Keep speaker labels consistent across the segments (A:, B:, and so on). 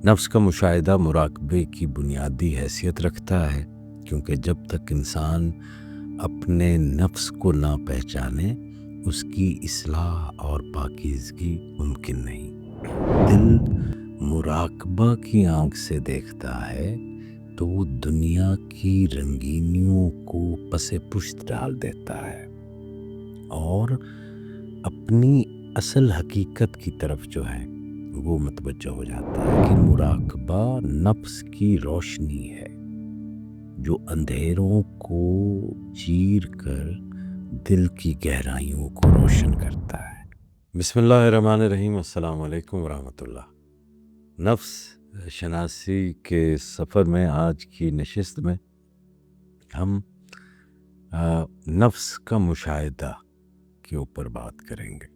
A: نفس کا مشاہدہ مراقبے کی بنیادی حیثیت رکھتا ہے، کیونکہ جب تک انسان اپنے نفس کو نہ پہچانے اس کی اصلاح اور پاکیزگی ممکن نہیں۔ دل مراقبہ کی آنکھ سے دیکھتا ہے تو وہ دنیا کی رنگینیوں کو پس پشت ڈال دیتا ہے اور اپنی اصل حقیقت کی طرف جو ہے وہ متوجہ ہو جاتا ہے کہ مراقبہ نفس کی روشنی ہے جو اندھیروں کو چیر کر دل کی گہرائیوں کو روشن کرتا ہے۔ بسم اللہ الرحمن الرحیم۔ السلام علیکم ورحمۃ اللہ۔ نفس شناسی کے سفر میں آج کی نشست میں ہم نفس کا مشاہدہ کے اوپر بات کریں گے۔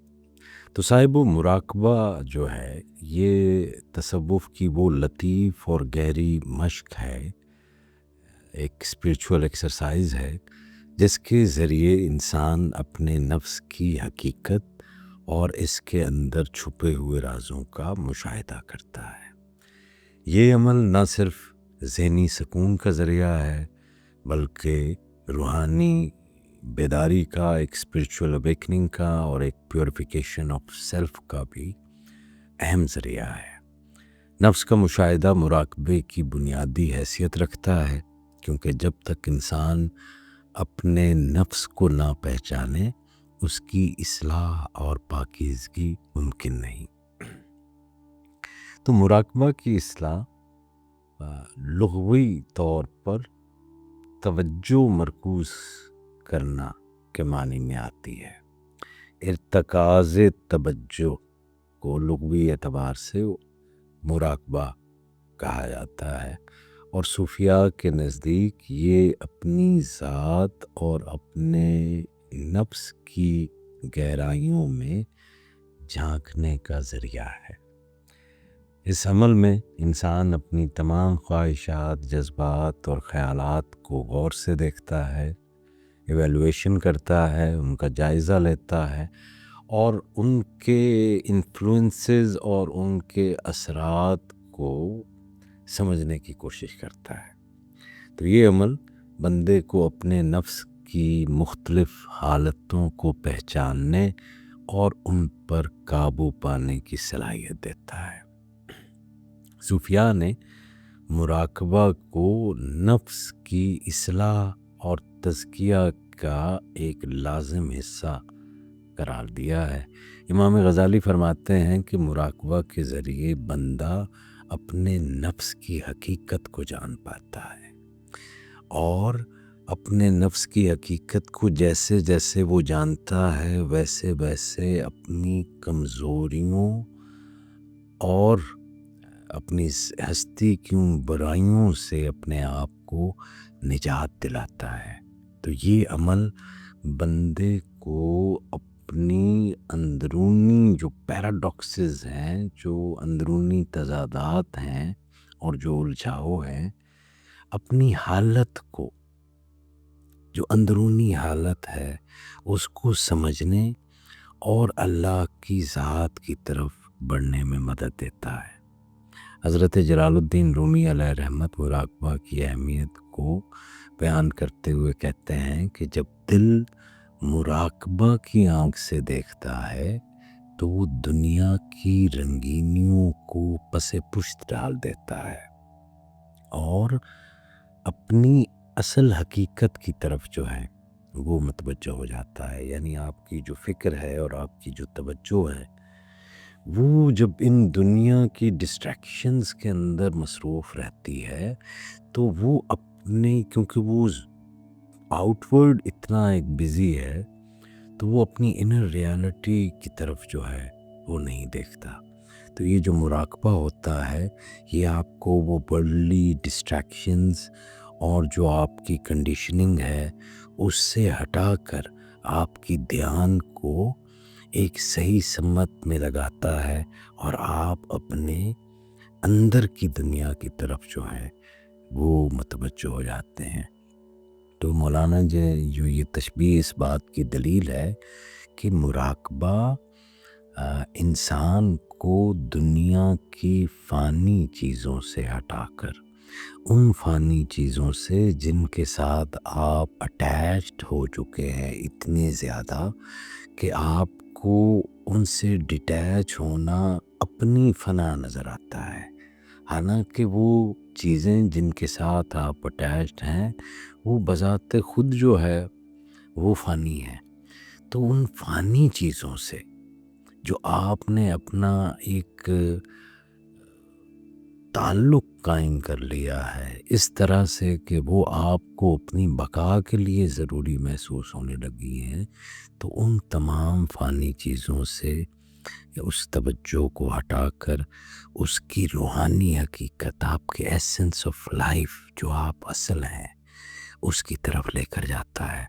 A: تو صاحب مراقبہ جو ہے یہ تصوف کی وہ لطیف اور گہری مشق ہے، ایک اسپریچول ایکسرسائز ہے جس کے ذریعے انسان اپنے نفس کی حقیقت اور اس کے اندر چھپے ہوئے رازوں کا مشاہدہ کرتا ہے۔ یہ عمل نہ صرف ذہنی سکون کا ذریعہ ہے بلکہ روحانی بیداری کا، ایک اسپریچول اویکننگ کا اور ایک پیوریفیکیشن آف سیلف کا بھی اہم ذریعہ ہے۔ نفس کا مشاہدہ مراقبے کی بنیادی حیثیت رکھتا ہے، کیونکہ جب تک انسان اپنے نفس کو نہ پہچانے اس کی اصلاح اور پاکیزگی ممکن نہیں۔ تو مراقبہ کی اصلاح لغوی طور پر توجہ مرکوز کرنا کے معنی میں آتی ہے۔ ارتکاز توجہ کو لغوی اعتبار سے مراقبہ کہا جاتا ہے، اور صوفیاء کے نزدیک یہ اپنی ذات اور اپنے نفس کی گہرائیوں میں جھانکنے کا ذریعہ ہے۔ اس عمل میں انسان اپنی تمام خواہشات، جذبات اور خیالات کو غور سے دیکھتا ہے، ایویلویشن کرتا ہے، ان کا جائزہ لیتا ہے اور ان کے انفلوئنسز اور ان کے اثرات کو سمجھنے کی کوشش کرتا ہے۔ تو یہ عمل بندے کو اپنے نفس کی مختلف حالتوں کو پہچاننے اور ان پر قابو پانے کی صلاحیت دیتا ہے۔ صوفیاء نے مراقبہ کو نفس کی اصلاح اور تزکیہ کا ایک لازم حصہ قرار دیا ہے۔ امام غزالی فرماتے ہیں کہ مراقبہ کے ذریعے بندہ اپنے نفس کی حقیقت کو جان پاتا ہے، اور اپنے نفس کی حقیقت کو جیسے جیسے وہ جانتا ہے ویسے ویسے اپنی کمزوریوں اور اپنی ہستی کی برائیوں سے اپنے آپ کو نجات دلاتا ہے۔ تو یہ عمل بندے کو اپنی اندرونی جو پیراڈاکسز ہیں، جو اندرونی تضادات ہیں اور جو الجھاؤ ہیں، اپنی حالت کو، جو اندرونی حالت ہے اس کو سمجھنے اور اللہ کی ذات کی طرف بڑھنے میں مدد دیتا ہے۔ حضرت جلال الدین رومی علیہ رحمت مراقبہ کی اہمیت کو بیان کرتے ہوئے کہتے ہیں کہ جب دل مراقبہ کی آنکھ سے دیکھتا ہے تو وہ دنیا کی رنگینیوں کو پس پشت ڈال دیتا ہے اور اپنی اصل حقیقت کی طرف جو ہے وہ متوجہ ہو جاتا ہے۔ یعنی آپ کی جو فکر ہے اور آپ کی جو توجہ ہے وہ جب ان دنیا کی ڈسٹریکشنز کے اندر مصروف رہتی ہے تو وہ اپنے، کیونکہ وہ آؤٹ ورڈ اتنا ایک بزی ہے، تو وہ اپنی انر ریالٹی کی طرف جو ہے وہ نہیں دیکھتا۔ تو یہ جو مراقبہ ہوتا ہے یہ آپ کو وہ ورلڈلی ڈسٹریکشنز اور جو آپ کی کنڈیشننگ ہے اس سے ہٹا کر آپ کی دھیان کو ایک صحیح سمت میں لگاتا ہے اور آپ اپنے اندر کی دنیا کی طرف جو ہے وہ متوجہ ہو جاتے ہیں۔ تو مولانا جو یہ تشبیہ اس بات کی دلیل ہے کہ مراقبہ انسان کو دنیا کی فانی چیزوں سے ہٹا کر ان فانی چیزوں سے جن کے ساتھ آپ اٹیچڈ ہو چکے ہیں اتنے زیادہ کہ آپ کو ان سے ڈیٹیچ ہونا اپنی فنا نظر آتا ہے، حالانکہ وہ چیزیں جن کے ساتھ آپ اٹیچڈ ہیں وہ بذات خود جو ہے وہ فانی ہے۔ تو ان فانی چیزوں سے جو آپ نے اپنا ایک تعلق قائم کر لیا ہے اس طرح سے کہ وہ آپ کو اپنی بقا کے لیے ضروری محسوس ہونے لگی ہیں، تو ان تمام فانی چیزوں سے اس توجہ کو ہٹا کر اس کی روحانی حقیقت، آپ کے ایسنس آف لائف جو آپ اصل ہیں، اس کی طرف لے کر جاتا ہے۔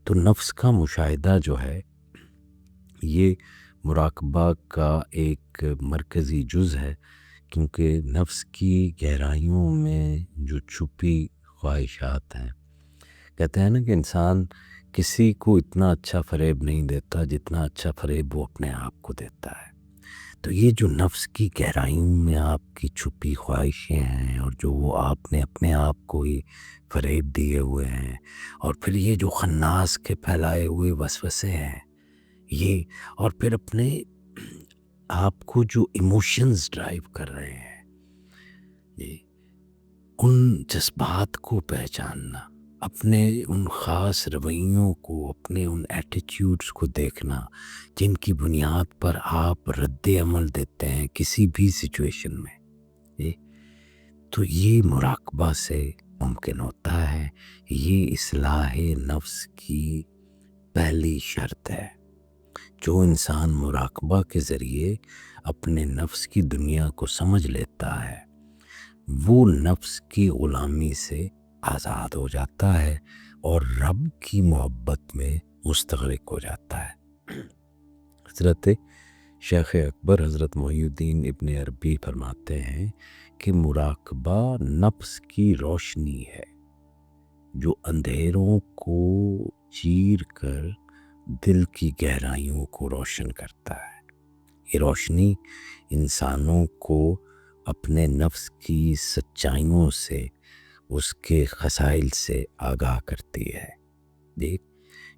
A: تو نفس کا مشاہدہ جو ہے یہ مراقبہ کا ایک مرکزی جز ہے، کیونکہ نفس کی گہرائیوں میں جو چھپی خواہشات ہیں، کہتے ہیں نا کہ انسان کسی کو اتنا اچھا فریب نہیں دیتا جتنا اچھا فریب وہ اپنے آپ کو دیتا ہے۔ تو یہ جو نفس کی گہرائیوں میں آپ کی چھپی خواہشیں ہیں اور جو وہ آپ نے اپنے آپ کو ہی فریب دیے ہوئے ہیں، اور پھر یہ جو خناس کے پھیلائے ہوئے وسوسے ہیں یہ، اور پھر اپنے آپ کو جو ایموشنز ڈرائیو کر رہے ہیں، یہ ان جذبات کو پہچاننا، اپنے ان خاص رویوں کو، اپنے ان ایٹیٹیوڈز کو دیکھنا جن کی بنیاد پر آپ رد عمل دیتے ہیں کسی بھی سچویشن میں، تو یہ مراقبہ سے ممکن ہوتا ہے۔ یہ اصلاح نفس کی پہلی شرط ہے۔ جو انسان مراقبہ کے ذریعے اپنے نفس کی دنیا کو سمجھ لیتا ہے وہ نفس کی غلامی سے آزاد ہو جاتا ہے اور رب کی محبت میں مستغرق ہو جاتا ہے۔ حضرت شیخ اکبر حضرت محی الدین ابن عربی فرماتے ہیں کہ مراقبہ نفس کی روشنی ہے جو اندھیروں کو چیر کر دل کی گہرائیوں کو روشن کرتا ہے۔ یہ روشنی انسانوں کو اپنے نفس کی سچائیوں سے، اس کے خسائل سے آگاہ کرتی ہے۔ دیکھ،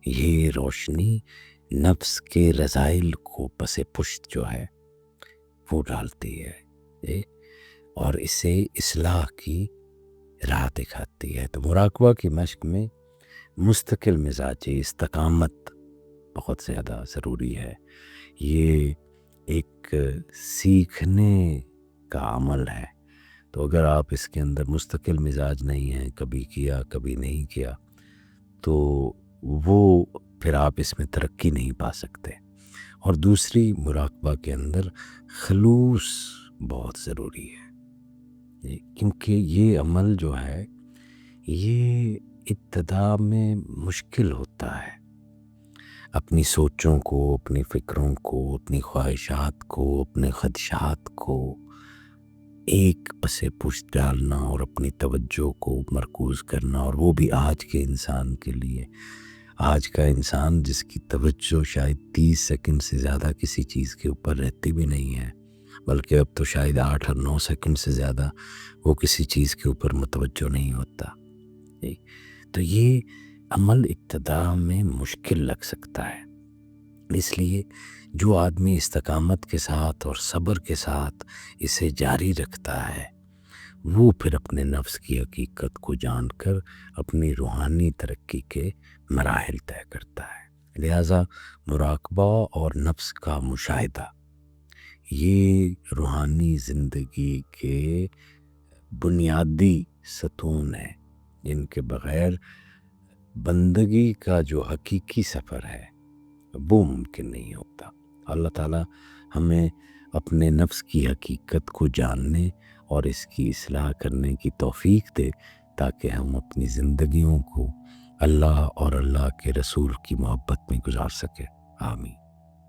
A: یہ روشنی نفس کے رذائل کو پس پشت جو ہے وہ ڈالتی ہے اور اسے اصلاح کی راہ دکھاتی ہے۔ تو مراقبہ کی مشق میں مستقل مزاجی استقامت بہت زیادہ ضروری ہے۔ یہ ایک سیکھنے کا عمل ہے، تو اگر آپ اس کے اندر مستقل مزاج نہیں ہیں، کبھی کیا کبھی نہیں کیا، تو وہ پھر آپ اس میں ترقی نہیں پا سکتے۔ اور دوسری، مراقبہ کے اندر خلوص بہت ضروری ہے، کیونکہ یہ عمل جو ہے یہ ابتدا میں مشکل ہوتا ہے۔ اپنی سوچوں کو، اپنی فکروں کو، اپنی خواہشات کو، اپنے خدشات کو ایک پس پشت ڈالنا اور اپنی توجہ کو مرکوز کرنا، اور وہ بھی آج کے انسان کے لیے، آج کا انسان جس کی توجہ شاید 30 سیکنڈ سے زیادہ کسی چیز کے اوپر رہتی بھی نہیں ہے، بلکہ اب تو شاید 8 اور 9 سیکنڈ سے زیادہ وہ کسی چیز کے اوپر متوجہ نہیں ہوتا۔ تو یہ عمل ابتدا میں مشکل لگ سکتا ہے، اس لیے جو آدمی استقامت کے ساتھ اور صبر کے ساتھ اسے جاری رکھتا ہے وہ پھر اپنے نفس کی حقیقت کو جان کر اپنی روحانی ترقی کے مراحل طے کرتا ہے۔ لہٰذا مراقبہ اور نفس کا مشاہدہ یہ روحانی زندگی کے بنیادی ستون ہیں، جن کے بغیر بندگی کا جو حقیقی سفر ہے وہ ممکن نہیں ہوتا۔ اللہ تعالیٰ ہمیں اپنے نفس کی حقیقت کو جاننے اور اس کی اصلاح کرنے کی توفیق دے تاکہ ہم اپنی زندگیوں کو اللہ اور اللہ کے رسول کی محبت میں گزار سکیں۔ آمین۔